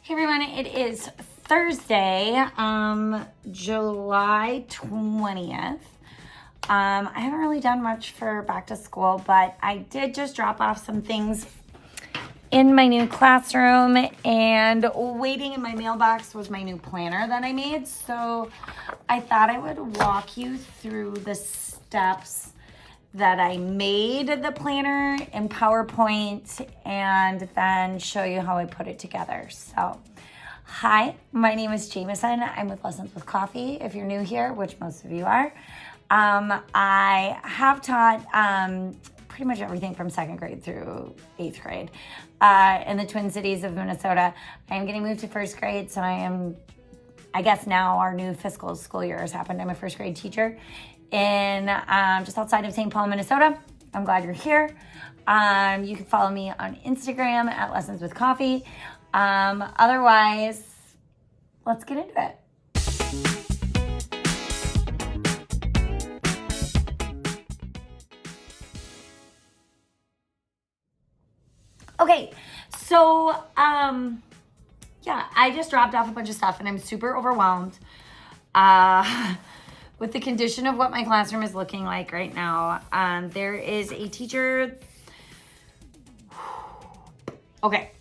Hey everyone, it is Thursday, July 20th. I haven't really done much for back to school, but I did just drop off some things in my new classroom, and waiting in my mailbox was my new planner that I made. So I thought I would walk you through the steps that I made the planner in PowerPoint and then show you how I put it together. So, hi, my name is Jameson. I'm with Lessons with Coffee, if you're new here, which most of you are. I have taught pretty much everything from 2nd grade through 8th grade in the Twin Cities of Minnesota. I am getting moved to 1st grade, so I guess now our new fiscal school year has happened. I'm a 1st grade teacher in just outside of St. Paul, Minnesota. I'm glad you're here. You can follow me on Instagram at Lessons with Coffee. Otherwise, let's get into it. Okay, so yeah, I just dropped off a bunch of stuff and I'm super overwhelmed with the condition of what my classroom is looking like right now. There is a teacher. Okay.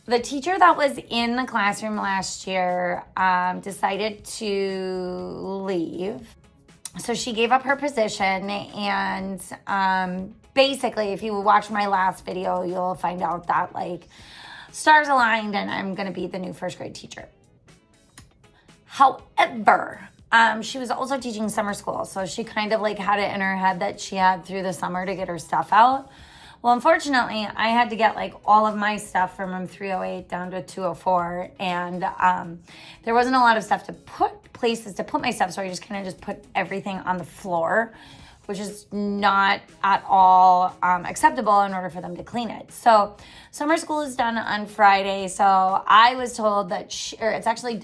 The teacher that was in the classroom last year decided to leave. So she gave up her position, and basically, if you watch my last video, you'll find out that like stars aligned and I'm gonna be the new 1st grade teacher. However, she was also teaching summer school, so she kind of like had it in her head that she had through the summer to get her stuff out. Well, unfortunately, I had to get like all of my stuff from room 308 down to 204, and there wasn't a lot of places to put my stuff, so I just kind of just put everything on the floor, which is not at all acceptable in order for them to clean it. So summer school is done on Friday, so I was told that it's actually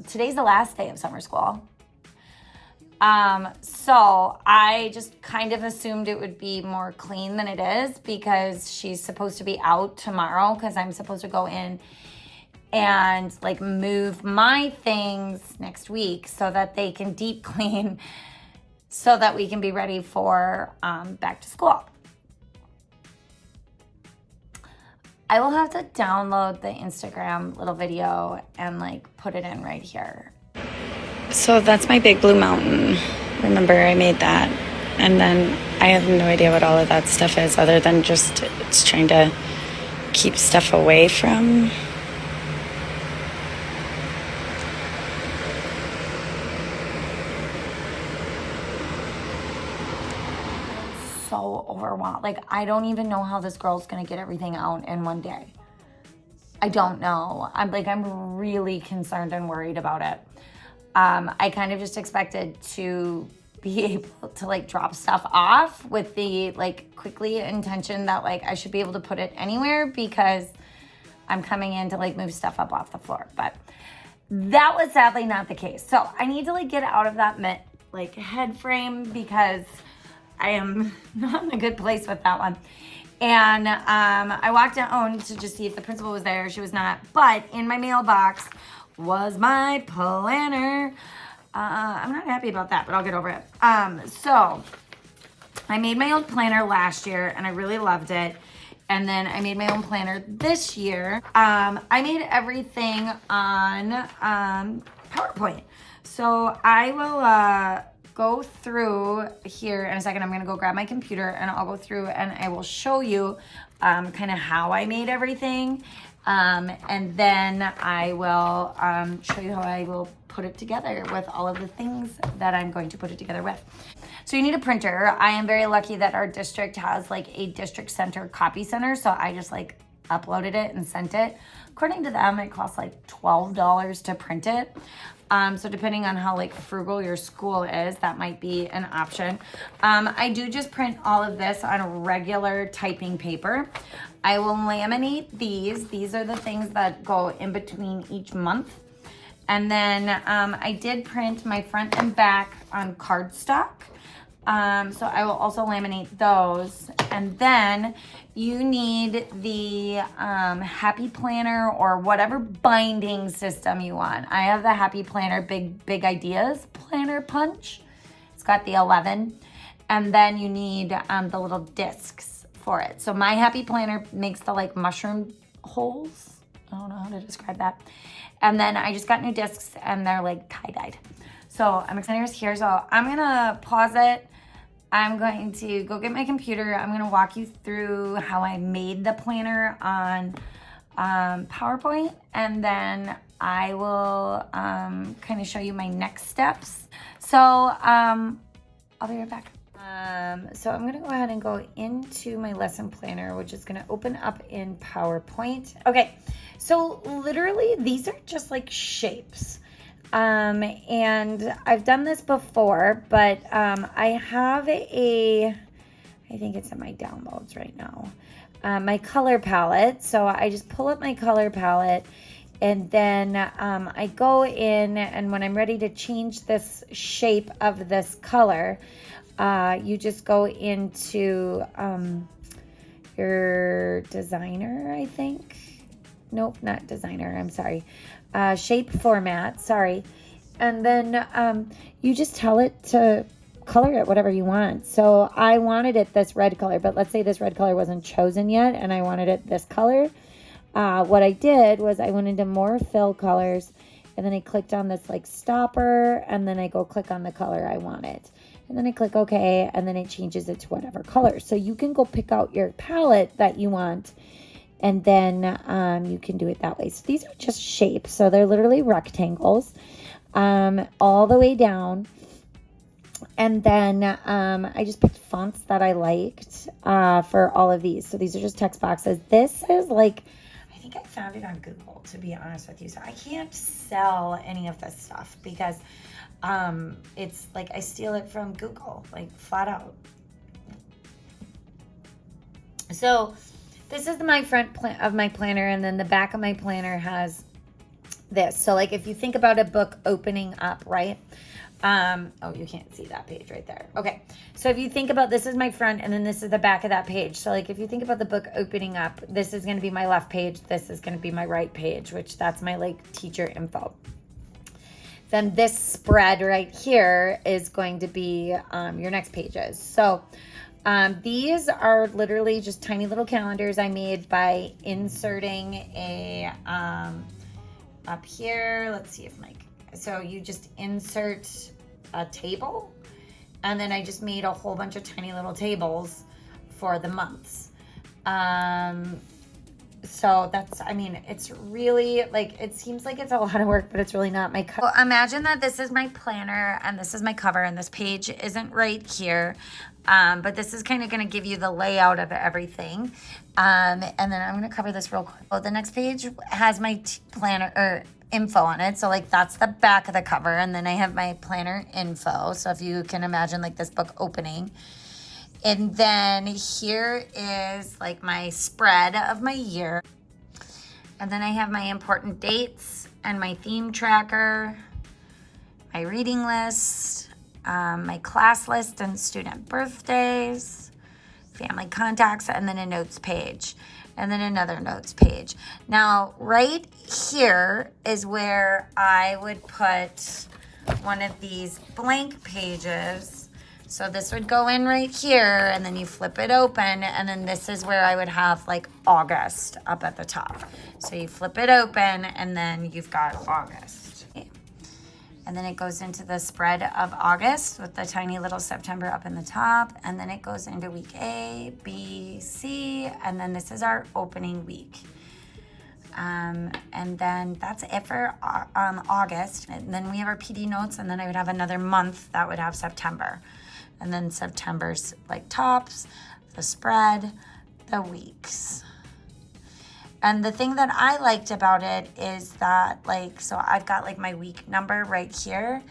today's the last day of summer school. So I just kind of assumed it would be more clean than it is, because she's supposed to be out tomorrow, because I'm supposed to go in and like move my things next week so that they can deep clean so that we can be ready for back to school. I will have to download the Instagram little video and like put it in right here. So that's my big blue mountain. Remember, I made that. And then I have no idea what all of that stuff is, other than just it's trying to keep stuff away from. So overwhelmed. Like, I don't even know how this girl's gonna get everything out in one day. I don't know. I'm really concerned and worried about it. I kind of just expected to be able to like drop stuff off with the like quickly intention that like I should be able to put it anywhere, because I'm coming in to like move stuff up off the floor. But that was sadly not the case. So I need to like get out of that like head frame, because I am not in a good place with that one. And I walked down to just see if the principal was there. She was not. But in my mailbox was my planner. I'm not happy about that, but I'll get over it. So I made my own planner last year and I really loved it. And then I made my own planner this year. I made everything on PowerPoint. So I will go through here in a second. I'm gonna go grab my computer and I'll go through and I will show you kind of how I made everything. And then I will show you how I will put it together with all of the things that I'm going to put it together with. So you need a printer. I am very lucky that our district has like a district center copy center. So I just like uploaded it and sent it. According to them, it costs like $12 to print it. So depending on how like frugal your school is, that might be an option. I do just print all of this on regular typing paper. I will laminate these. These are the things that go in between each month. And then I did print my front and back on cardstock. So I will also laminate those. And then you need the Happy Planner or whatever binding system you want. I have the Happy Planner Big Ideas Planner Punch. It's got the 11. And then you need the little discs for it. So my Happy Planner makes the like mushroom holes. I don't know how to describe that. And then I just got new discs and they're like tie-dyed. So I'm excited here. So I'm gonna pause it. I'm going to go get my computer. I'm gonna walk you through how I made the planner on PowerPoint, and then I will kind of show you my next steps. So I'll be right back. So I'm gonna go ahead and go into my lesson planner, which is gonna open up in PowerPoint. Okay, so literally these are just like shapes. And I've done this before, but I have I think it's in my downloads right now, my color palette. So I just pull up my color palette, and then I go in, and when I'm ready to change this shape of this color, you just go into your designer, I think. Nope, not designer, I'm sorry. Shape format, sorry. And then you just tell it to color it whatever you want. So I wanted it this red color, but let's say this red color wasn't chosen yet and I wanted it this color. What I did was I went into more fill colors, and then I clicked on this like stopper, and then I go click on the color I want it. And then I click OK, and then it changes it to whatever color. So you can go pick out your palette that you want, and then you can do it that way. So these are just shapes. So they're literally rectangles all the way down. And then I just picked fonts that I liked for all of these. So these are just text boxes. This is like, I think I found it on Google, to be honest with you. So I can't sell any of this stuff because it's like I steal it from Google, like flat out. So this is my front of my planner, and then the back of my planner has this. So like if you think about a book opening up, right? Oh, you can't see that page right there. Okay. So if you think about, this is my front, and then this is the back of that page. So like if you think about the book opening up, this is going to be my left page. This is going to be my right page, which that's my like teacher info. Then this spread right here is going to be your next pages. So these are literally just tiny little calendars I made by inserting a, up here, let's see if so you just insert a table, and then I just made a whole bunch of tiny little tables for the months. So that's, I mean, it's really like, it seems like it's a lot of work, but it's really not. Well, imagine that this is my planner and this is my cover, and this page isn't right here. But this is kind of going to give you the layout of everything. And then I'm going to cover this real quick. Well, the next page has my planner or info on it. So like that's the back of the cover. And then I have my planner info. So if you can imagine like this book opening. And then here is like my spread of my year. And then I have my important dates and my theme tracker, my reading list, my class list and student birthdays, family contacts, and then a notes page, and then another notes page. Now, right here is where I would put one of these blank pages. So this would go in right here, and then you flip it open, and then this is where I would have like August up at the top. So you flip it open, and then you've got August. Okay. And then it goes into the spread of August with the tiny little September up in the top. And then it goes into week A, B, C, and then this is our opening week. And then that's it for August. And then we have our PD notes, and then I would have another month that would have September. And then September's like tops, the spread, the weeks. And the thing that I liked about it is that like, so I've got like my week number right here.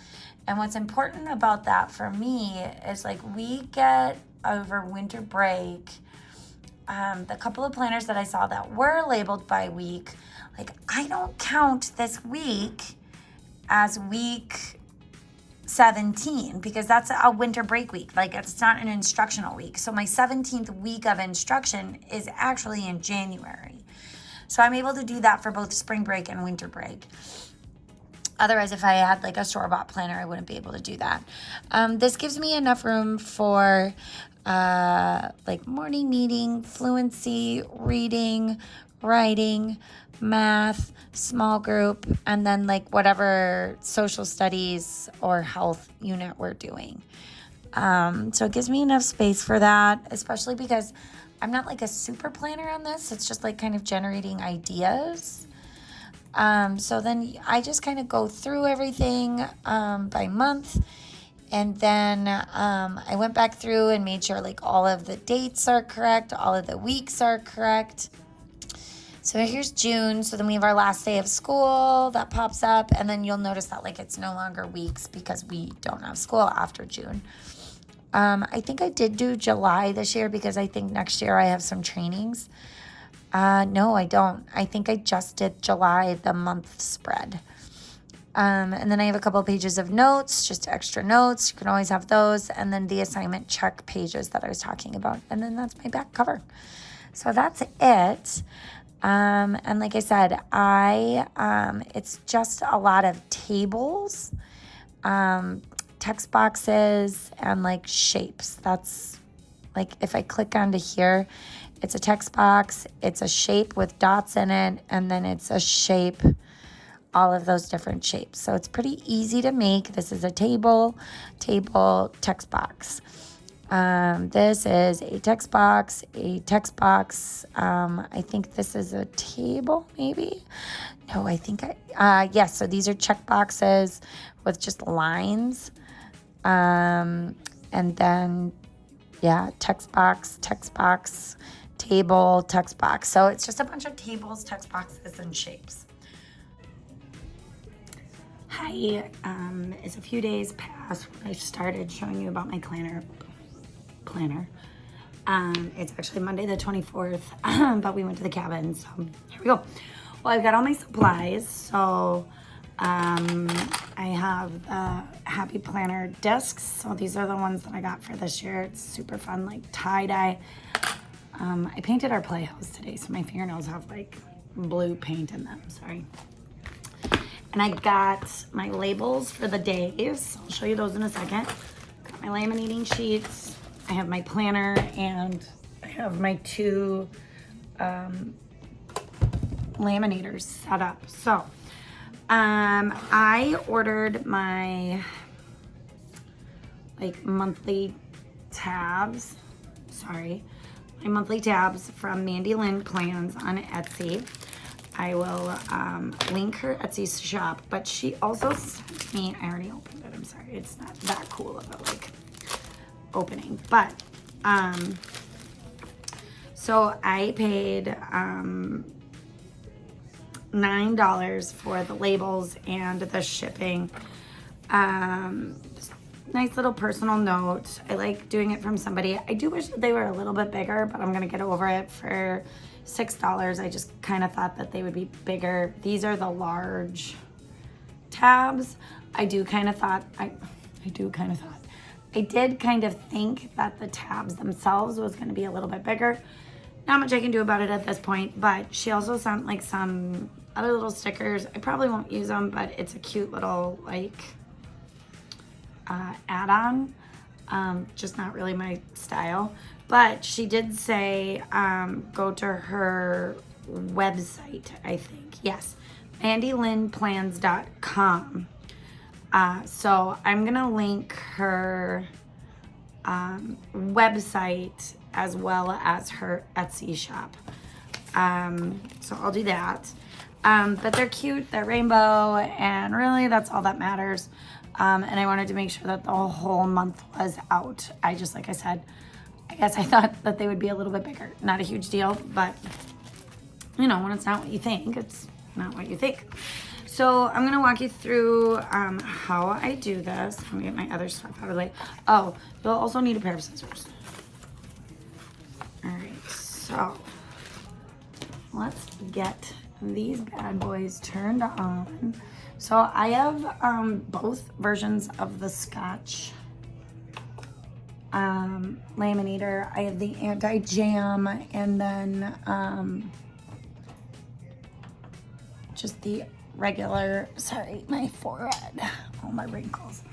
And what's important about that for me is like we get over winter break, the couple of planners that I saw that were labeled by week, like I don't count this week as week 17 because that's a winter break week. Like it's not an instructional week. So my 17th week of instruction is actually in January. So I'm able to do that for both spring break and winter break. Otherwise, if I had like a store-bought planner, I wouldn't be able to do that. This gives me enough room for like morning meeting, fluency, reading, writing, math, small group, and then like whatever social studies or health unit we're doing. So it gives me enough space for that, especially because I'm not like a super planner on this. It's just like kind of generating ideas. So then I just kind of go through everything by month. And then I went back through and made sure like all of the dates are correct, all of the weeks are correct. So here's June. So then we have our last day of school that pops up. And then you'll notice that like it's no longer weeks because we don't have school after June. I think I did do July this year because I think next year I have some trainings. No, I don't. I think I just did July, the month spread. And then I have a couple of pages of notes, just extra notes. You can always have those. And then the assignment check pages that I was talking about. And then that's my back cover. So that's it. And like I said, it's just a lot of tables, text boxes, and like shapes. That's like, if I click onto here, it's a text box, it's a shape with dots in it, and then it's a shape, all of those different shapes. So it's pretty easy to make. This is a table, text box. This is a text box, I think this is a table, maybe. No, I think yes. So these are check boxes with just lines. And then, yeah, text box, table, text box. So it's just a bunch of tables, text boxes, and shapes. Hi, it's a few days past when I started showing you about my planner. It's actually Monday the 24th, but we went to the cabin, so here we go. Well, I've got all my supplies, so I have the Happy Planner discs. So these are the ones that I got for this year. It's super fun, like tie-dye. I painted our playhouse today, so my fingernails have like blue paint in them, sorry. And I got my labels for the days. I'll show you those in a second. Got my laminating sheets. I have my planner, and I have my two laminators set up. So I ordered my like monthly tabs. My monthly tabs from Mandy Lynn Plans on Etsy. I will link her Etsy shop, but she also sent me, I already opened it, I'm sorry, it's not that cool of a like opening, but so I paid $9 for the labels and the shipping. Nice little personal note. I like doing it from somebody. I do wish that they were a little bit bigger, but I'm gonna get over it for $6. I just kind of thought that they would be bigger. These are the large tabs. I did kind of think that the tabs themselves was going to be a little bit bigger. Not much I can do about it at this point, but she also sent like some other little stickers. I probably won't use them, but it's a cute little like add-on. Just not really my style. But she did say go to her website, I think. Yes, MandyLynnPlans.com. So I'm going to link her website as well as her Etsy shop. So I'll do that. But they're cute, they're rainbow, and really that's all that matters. And I wanted to make sure that the whole month was out. Like I said, I guess I thought that they would be a little bit bigger. Not a huge deal, but you know, when it's not what you think, it's not what you think. So I'm gonna walk you through how I do this. I'm gonna get my other stuff out of the way. Oh, you'll also need a pair of scissors. All right, so let's get these bad boys turned on. So I have both versions of the Scotch laminator. I have the anti-jam and then just the regular, sorry, my forehead, all my wrinkles.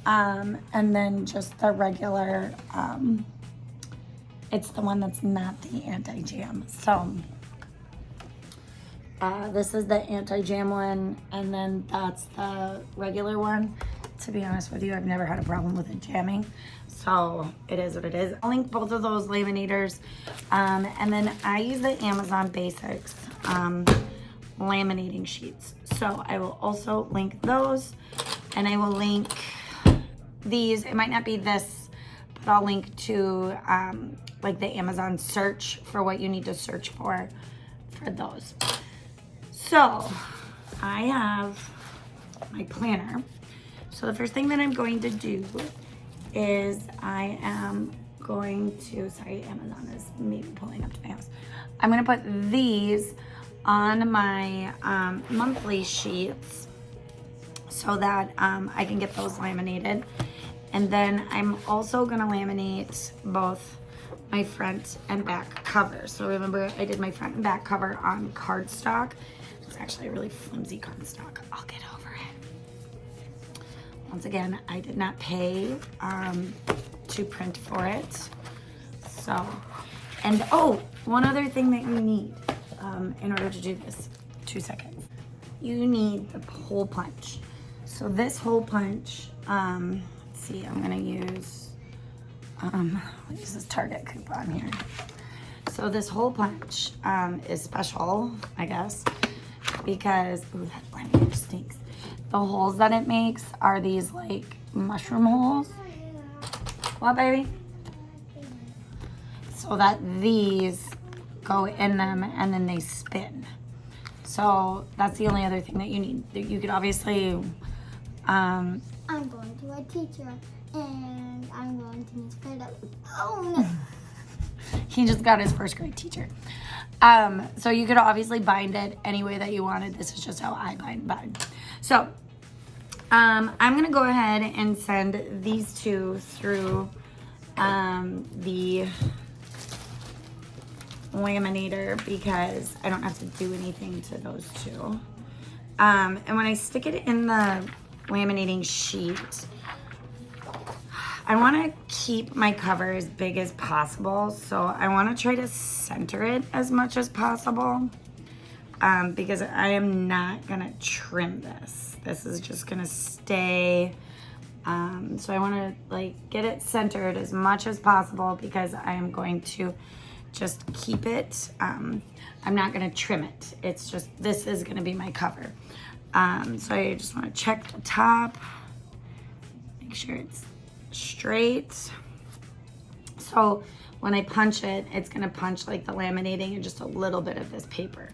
And then just the regular, it's the one that's not the anti-jam. So this is the anti-jam one, and then that's the regular one. To be honest with you, I've never had a problem with it jamming, so it is what it is. I'll link both of those laminators, and then I use the Amazon Basics laminating sheets. So I will also link those, and I will link these. It might not be this, but I'll link to like the Amazon search for what you need to search for those. So I have my planner. So the first thing that I'm going to do is I am going to, sorry, Amazon is maybe pulling up to my house. I'm gonna put these on my monthly sheets so that I can get those laminated. And then I'm also gonna laminate both my front and back cover. So remember, I did my front and back cover on cardstock. It's actually a really flimsy cardstock. I'll get over it. Once again, I did not pay to print for it. So, and oh, one other thing that you need in order to do this, 2 seconds. You need the hole punch. So this hole punch, let's see, I'm gonna use, I'll use this Target coupon here. So this hole punch is special, I guess, because, ooh, that laminator stinks. The holes that it makes are these like mushroom holes. What, baby? So that these go in them and then they spin. So that's the only other thing that you need. You could obviously, I'm going to a teacher and I'm going to Miss Philip. Oh no. He just got his first grade teacher. So you could obviously bind it any way that you wanted. This is just how I bind. So I'm gonna go ahead and send these two through the laminator because I don't have to do anything to those two. And when I stick it in the laminating sheet, I want to keep my cover as big as possible, so I want to try to center it as much as possible because I am not going to trim this. This is just going to stay, so I want to like get it centered as much as possible because I am going to just keep it. I'm not going to trim it. It's just, this is going to be my cover. So I just want to check the top, make sure it's straight. So when I punch it, it's gonna punch like the laminating and just a little bit of this paper.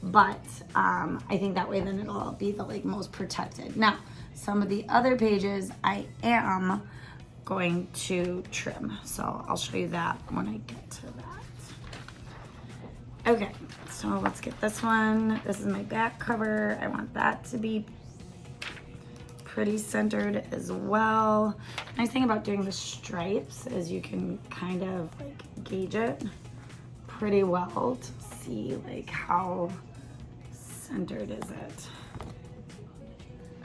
But I think that way then it'll be the like most protected. Now, some of the other pages I am going to trim. So I'll show you that when I get to that. Okay, so let's get this one. This is my back cover. I want that to be pretty centered as well. Nice thing about doing the stripes is you can kind of like gauge it pretty well to see like how centered is it.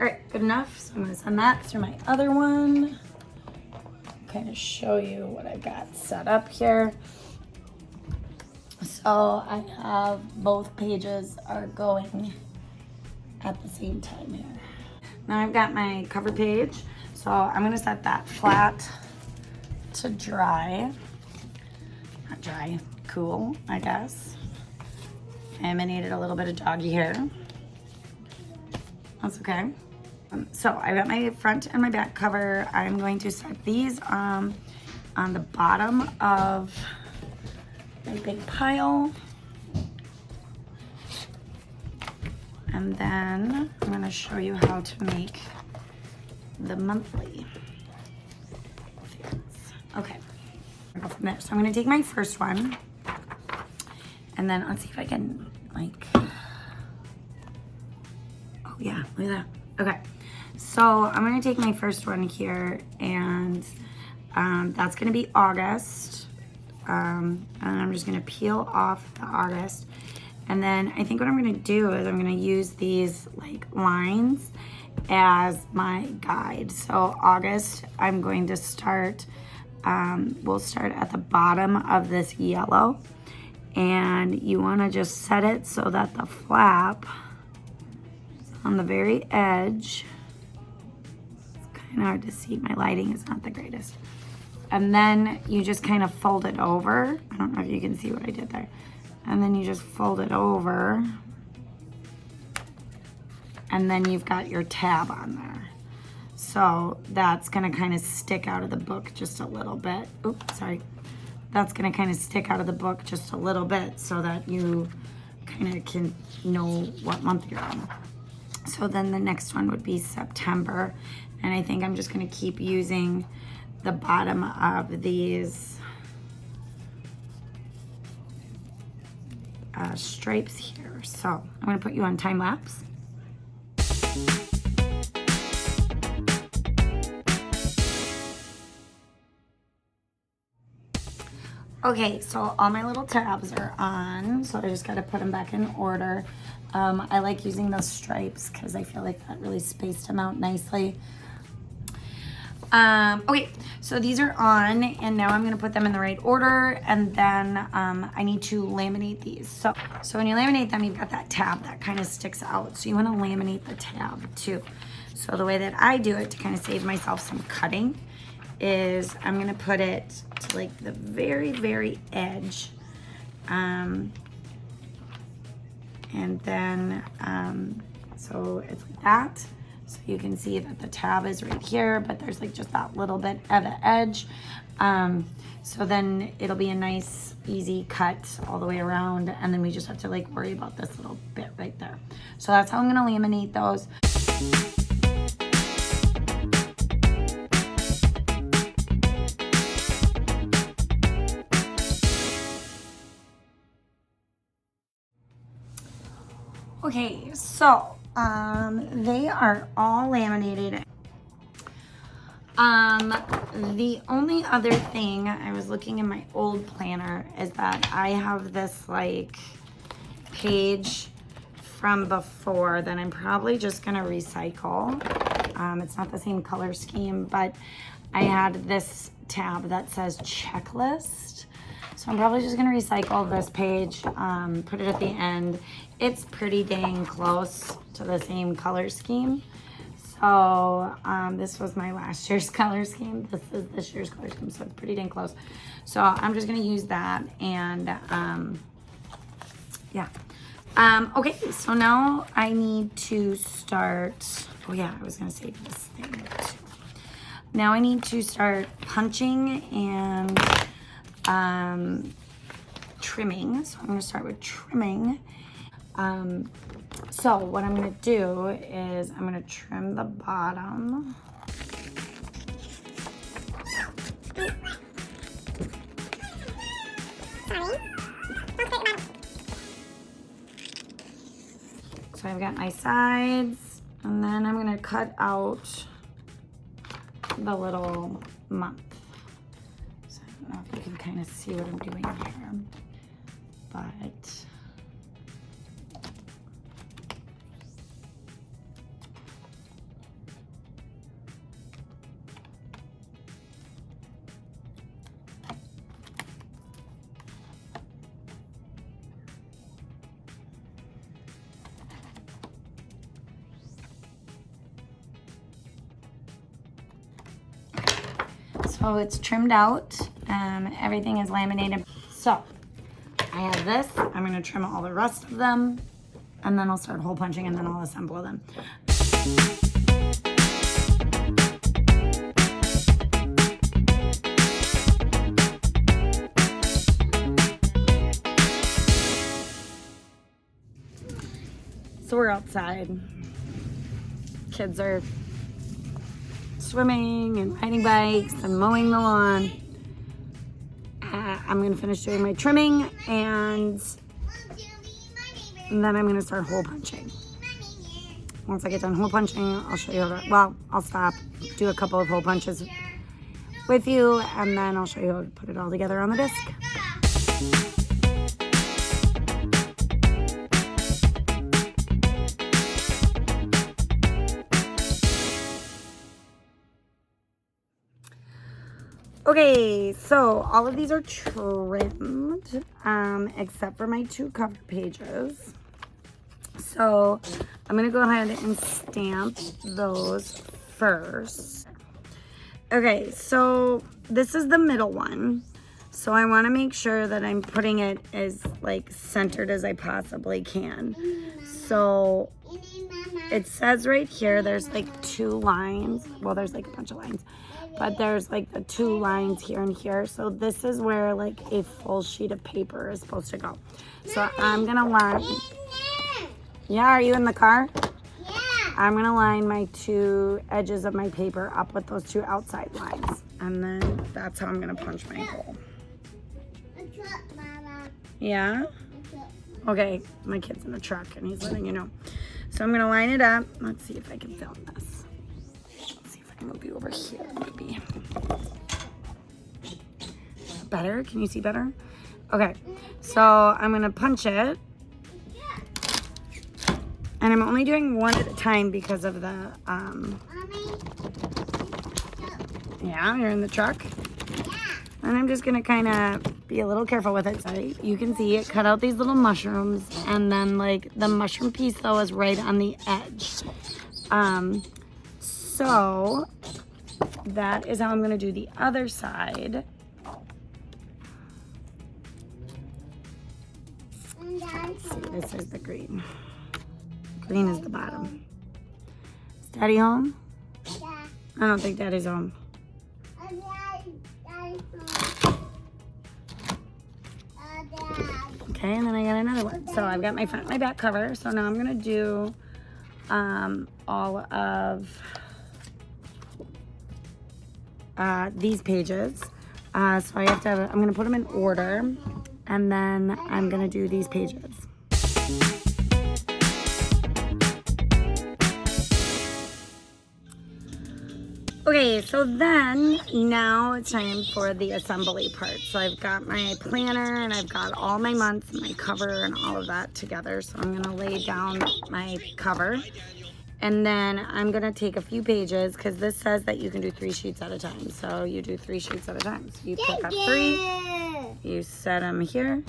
All right, good enough. So I'm gonna send that through my other one. Kind of show you what I've got set up here. So I have both pages are going at the same time here. Now I've got my cover page, so I'm gonna set that flat to dry. Not dry, cool, I guess. I needed a little bit of doggy hair. That's okay. So I got my front and my back cover. I'm going to set these on the bottom of my big pile. And then I'm going to show you how to make the monthly things. Okay, I'll go from there. So I'm going to take my first one, and then let's see if I can like yeah, look at that. Okay, so I'm gonna take my first one here, and that's gonna be August. And I'm just gonna peel off the August. And then I think what I'm gonna do is I'm gonna use these like lines as my guide. So August, I'm going to start, we'll start at the bottom of this yellow, and you wanna just set it so that the flap is on the very edge. It's kind of hard to see, my lighting is not the greatest. And then you just kind of fold it over. I don't know if you can see what I did there. And then you just fold it over. And then you've got your tab on there. So that's gonna kind of stick out of the book just a little bit. Oops, sorry. That's gonna kind of stick out of the book just a little bit so that you kind of can know what month you're in. So then the next one would be September. And I think I'm just gonna keep using the bottom of these stripes here. So I'm gonna put you on time lapse. Okay, so all my little tabs are on, so I just gotta put them back in order. I like using those stripes because I feel like that really spaced them out nicely. Okay, so these are on, and now I'm gonna put them in the right order, and then I need to laminate these. So when you laminate them, you've got that tab that kind of sticks out. So you wanna laminate the tab too. So the way that I do it to kind of save myself some cutting is I'm gonna put it to like the very, very edge. And then, so it's like that. So you can see that the tab is right here, but there's like just that little bit of the edge. So then it'll be a nice, easy cut all the way around. And then we just have to like worry about this little bit right there. So that's how I'm gonna laminate those. Okay, so they are all laminated. The only other thing, I was looking in my old planner, is that I have this like page from before that I'm probably just gonna recycle. It's not the same color scheme, but I had this tab that says checklist. So I'm probably just gonna recycle this page, put it at the end. It's pretty dang close to the same color scheme. So this was my last year's color scheme. This is this year's color scheme, so it's pretty dang close. So I'm just gonna use that, and yeah. Okay, so now I need to start, oh yeah, I was gonna save this thing too. Now I need to start punching and trimming. So I'm gonna start with trimming. So what I'm gonna do is I'm gonna trim the bottom. So I've got my sides, and then I'm gonna cut out the little month. So I don't know if you can kind of see what I'm doing here, but so it's trimmed out. Everything is laminated. So I have this. I'm gonna trim all the rest of them, and then I'll start hole punching, and then I'll assemble them. So we're outside. Kids are swimming and riding bikes and mowing the lawn. I'm gonna finish doing my trimming, and then I'm gonna start hole punching. once I get done hole punching, I'll show you how to, well, I'll stop, do a couple of hole punches with you, and then I'll show you how to put it all together on the disc. Okay, so all of these are trimmed, except for my 2 cover pages. So I'm gonna go ahead and stamp those first. Okay, so this is the middle one. So I wanna make sure that I'm putting it as like centered as I possibly can. So it says right here, there's like 2 lines. Well, there's like a bunch of lines, but there's like the 2 lines here and here. So this is where like a full sheet of paper is supposed to go. So I'm gonna line. Yeah, are you in the car? Yeah. I'm gonna line my 2 edges of my paper up with those 2 outside lines. And then that's how I'm gonna punch my hole. Yeah? Okay, my kid's in the truck and he's letting you know. So I'm gonna line it up. Let's see if I can film this. Let's see if I can move you over here, maybe. Better? Can you see better? Okay, so I'm gonna punch it. And I'm only doing one at a time because of the, yeah, you're in the truck? Yeah. And I'm just gonna kind of be a little careful with it. So you can see it cut out these little mushrooms, and then like the mushroom piece though is right on the edge. So that is how I'm gonna do the other side. Let's see, this is the green. Green is the bottom. Is Daddy home? Yeah. I don't think Daddy's home. Okay, and then I got another one. So I've got my front and my back cover. So now I'm gonna do all of these pages. So I have to, I'm gonna put them in order, and then I'm gonna do these pages. Okay, so then now it's time for the assembly part. So I've got my planner and I've got all my months and my cover and all of that together. So I'm gonna lay down my cover, and then I'm gonna take a few pages because this says that you can do 3 sheets at a time. So you do 3 sheets at a time. So you pick up 3, you set them here,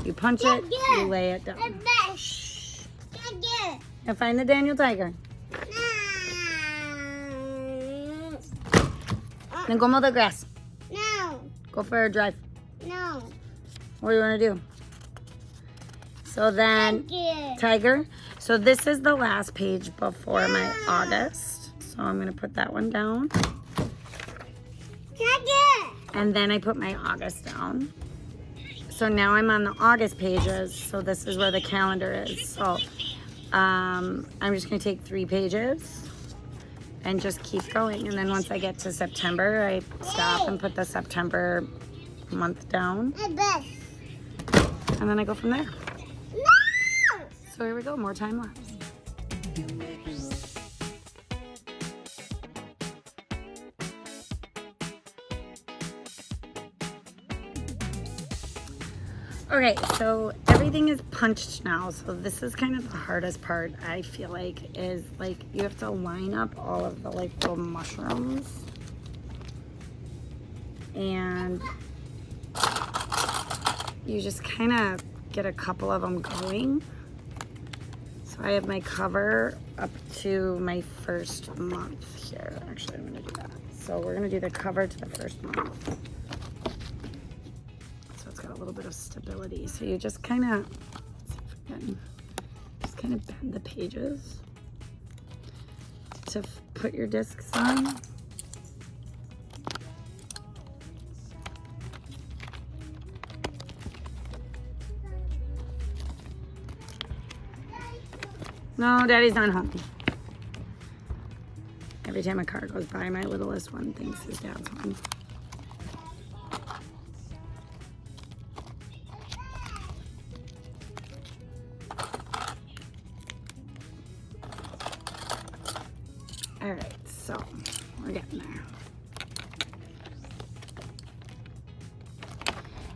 you punch it, you lay it down. Shh. Now find the Daniel Tiger. Then go mow the grass. No. Go for a drive. No. What do you want to do? So then, Tiger. So this is the last page before my August. So I'm going to put that one down. And then I put my August down. So now I'm on the August pages. So this is where the calendar is. So I'm just going to take 3 pages. And just keep going. And then once I get to September, I stop and put the September month down. And then I go from there. No! So here we go, more time lapse. Okay, so everything is punched now. So this is kind of the hardest part, I feel like, is like you have to line up all of the like little mushrooms. And you just kind of get a couple of them going. So I have my cover up to my first month here. Actually, I'm gonna do that. So we're gonna do the cover to the first month. A little bit of stability, so you just kind of bend the pages to put your discs on. No, Daddy's not home. Every time a car goes by, my littlest one thinks his dad's home. All right, so we're getting there.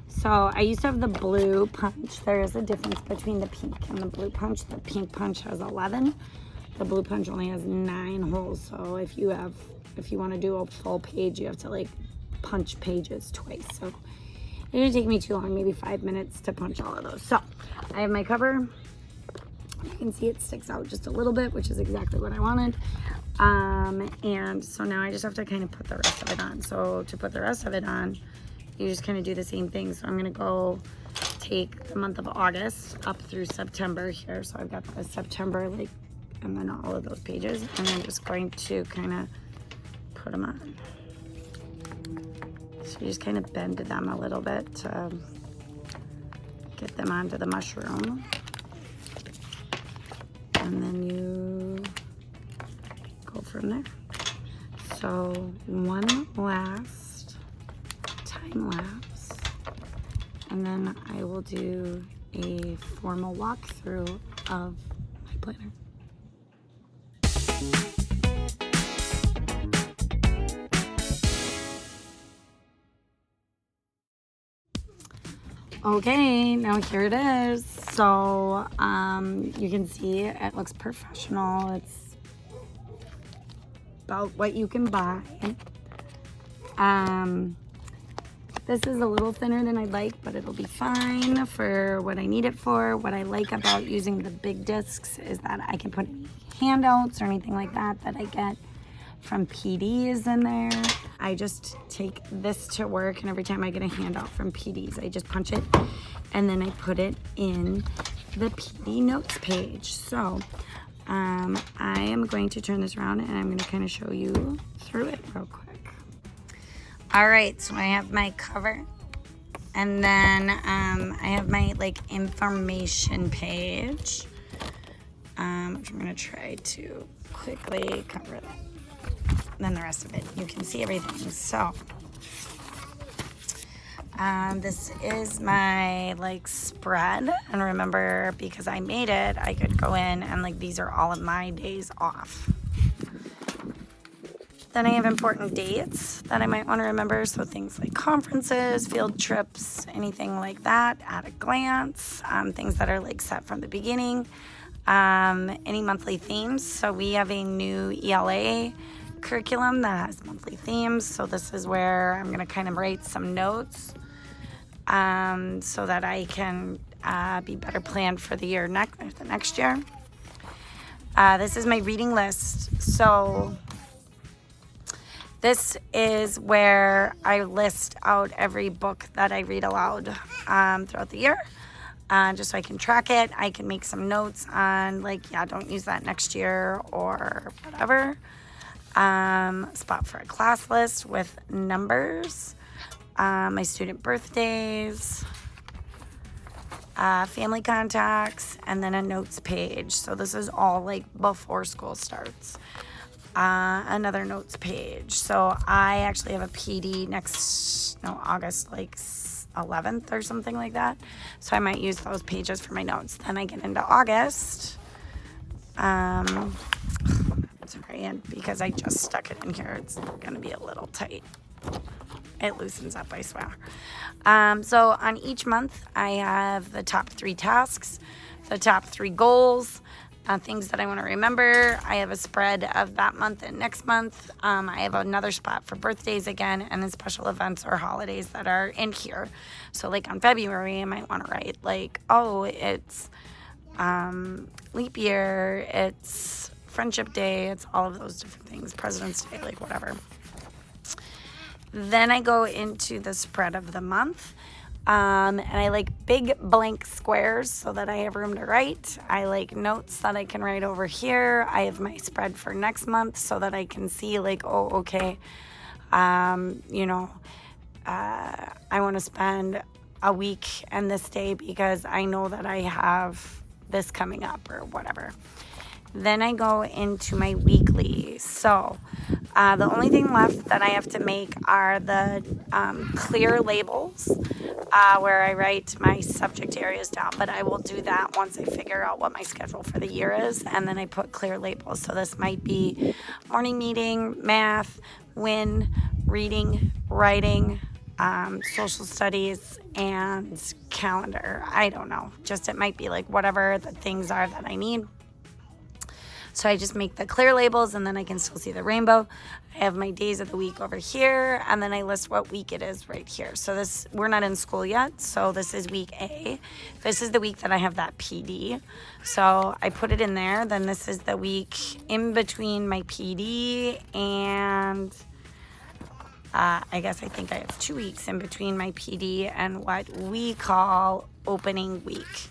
So I used to have the blue punch. There is a difference between the pink and the blue punch. The pink punch has 11. The blue punch only has 9 holes. So if you want to do a full page, you have to like punch pages twice. So it didn't take me too long, maybe 5 minutes to punch all of those. So I have my cover. You can see it sticks out just a little bit, which is exactly what I wanted. And so now I just have to kind of put the rest of it on. So to put the rest of it on, you just kind of do the same thing. So I'm gonna go take the month of August up through September here. So I've got the September, like, and then all of those pages. And I'm just going to kind of put them on. So you just kind of bend them a little bit to get them onto the mushroom. And then you go from there. So one last time lapse, and then I will do a formal walkthrough of my planner. Okay, now here it is. So you can see it looks professional. It's about what you can buy. This is a little thinner than I'd like, but it'll be fine for what I need it for. What I like about using the big discs is that I can put any handouts or anything like that I get from PDs in there. I just take this to work, and every time I get a handout from PDs, I just punch it, and then I put it in the PD notes page. So I am going to turn this around, and I'm going to kind of show you through it real quick. All right, so I have my cover, and then I have my like information page, which I'm gonna try to quickly cover that. Then the rest of it, you can see everything. So this is my like spread, and remember, because I made it, I could go in and like these are all of my days off. Then I have important dates that I might want to remember. So things like conferences, field trips, anything like that at a glance. Things that are like set from the beginning. Any monthly themes. So we have a new ELA curriculum that has monthly themes. So this is where I'm going to kind of write some notes so that I can be better planned for the next year. This is my reading list. So this is where I list out every book that I read aloud throughout the year, just so I can track it. I can make some notes on like, yeah, don't use that next year or whatever. Spot for a class list with numbers, my student birthdays, family contacts, and then a notes page. So this is all like before school starts. Another notes page. So I actually have a PD August like 11th or something like that. So I might use those pages for my notes. Then I get into August. Sorry, and because I just stuck it in here, it's gonna be a little tight. It loosens up, I swear. So on each month, I have the top 3 tasks, the top 3 goals, things that I want to remember. I have a spread of that month and next month. I have another spot for birthdays again, and then special events or holidays that are in here. So like on February, I might want to write like, oh, it's leap year, it's Friendship Day, it's all of those different things, President's Day, like whatever. Then I go into the spread of the month. And I like big blank squares so that I have room to write. I like notes that I can write over here. I have my spread for next month so that I can see like, oh, okay, I want to spend a week and this day because I know that I have this coming up or whatever. Then I go into my weekly. So the only thing left that I have to make are the clear labels where I write my subject areas down. But I will do that once I figure out what my schedule for the year is. And then I put clear labels. So this might be morning meeting, math, WIN, reading, writing, social studies, and calendar. I don't know. Just it might be like whatever the things are that I need. So I just make the clear labels and then I can still see the rainbow. I have my days of the week over here and then I list what week it is right here. So we're not in school yet. So this is week A. This is the week that I have that PD. So I put it in there. Then this is the week in between my PD and I think I have 2 weeks in between my PD and what we call opening week.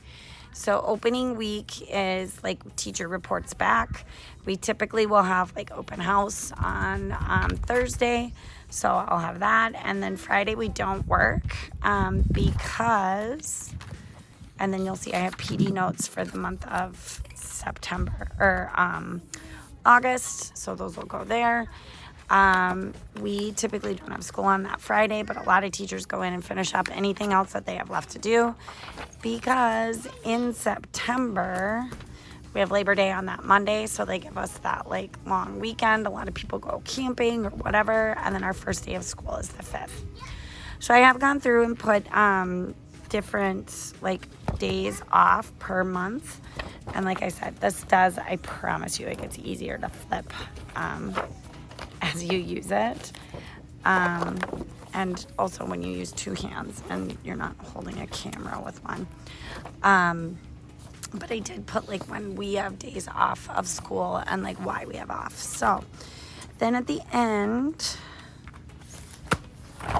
So opening week is like teacher reports back. We typically will have like open house on Thursday. So I'll have that. And then Friday we don't work because, and then you'll see I have PD notes for the month of September or August. So those will go there. We typically don't have school on that Friday, but a lot of teachers go in and finish up anything else that they have left to do because in September we have Labor Day on that Monday, so they give us that like long weekend. A lot of people go camping or whatever, and then our first day of school is the 5th. So I have gone through and put different like days off per month, and like I said, I promise you it gets easier to flip as you use it, and also when you use 2 hands and you're not holding a camera with one. But I did put like when we have days off of school and like why we have off. So then at the end,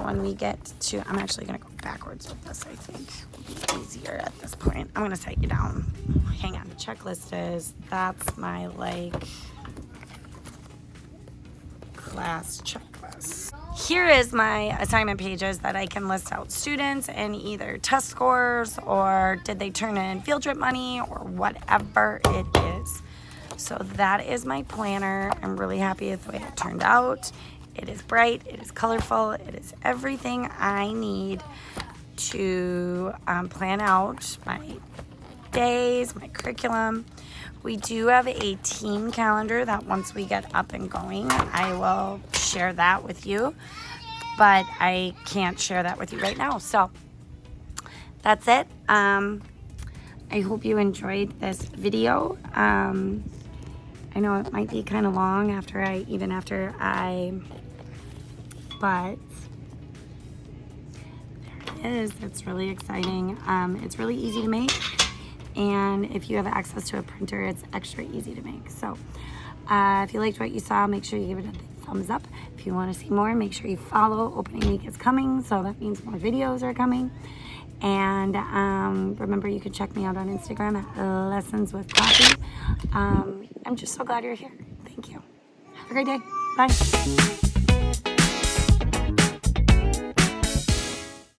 when we get to, I'm actually gonna go backwards with this, I think will be easier at this point. I'm gonna set you down. Hang on, the checklist is, that's my like class checklist. Here is my assignment pages that I can list out students and either test scores or did they turn in field trip money or whatever it is. So that is my planner. I'm really happy with the way it turned out. It is bright, it is colorful, it is everything I need to plan out my days, my curriculum. We do have a team calendar that once we get up and going, I will share that with you, but I can't share that with you right now. So that's it. I hope you enjoyed this video. I know it might be kind of long but there it is. It's really exciting. It's really easy to make. And if you have access to a printer, it's extra easy to make. So if you liked what you saw, make sure you give it a thumbs up. If you want to see more, make sure you follow. Opening week is coming, so that means more videos are coming. And remember, you can check me out on Instagram at Lessons with Coffee. I'm just so glad you're here. Thank you. Have a great day. Bye.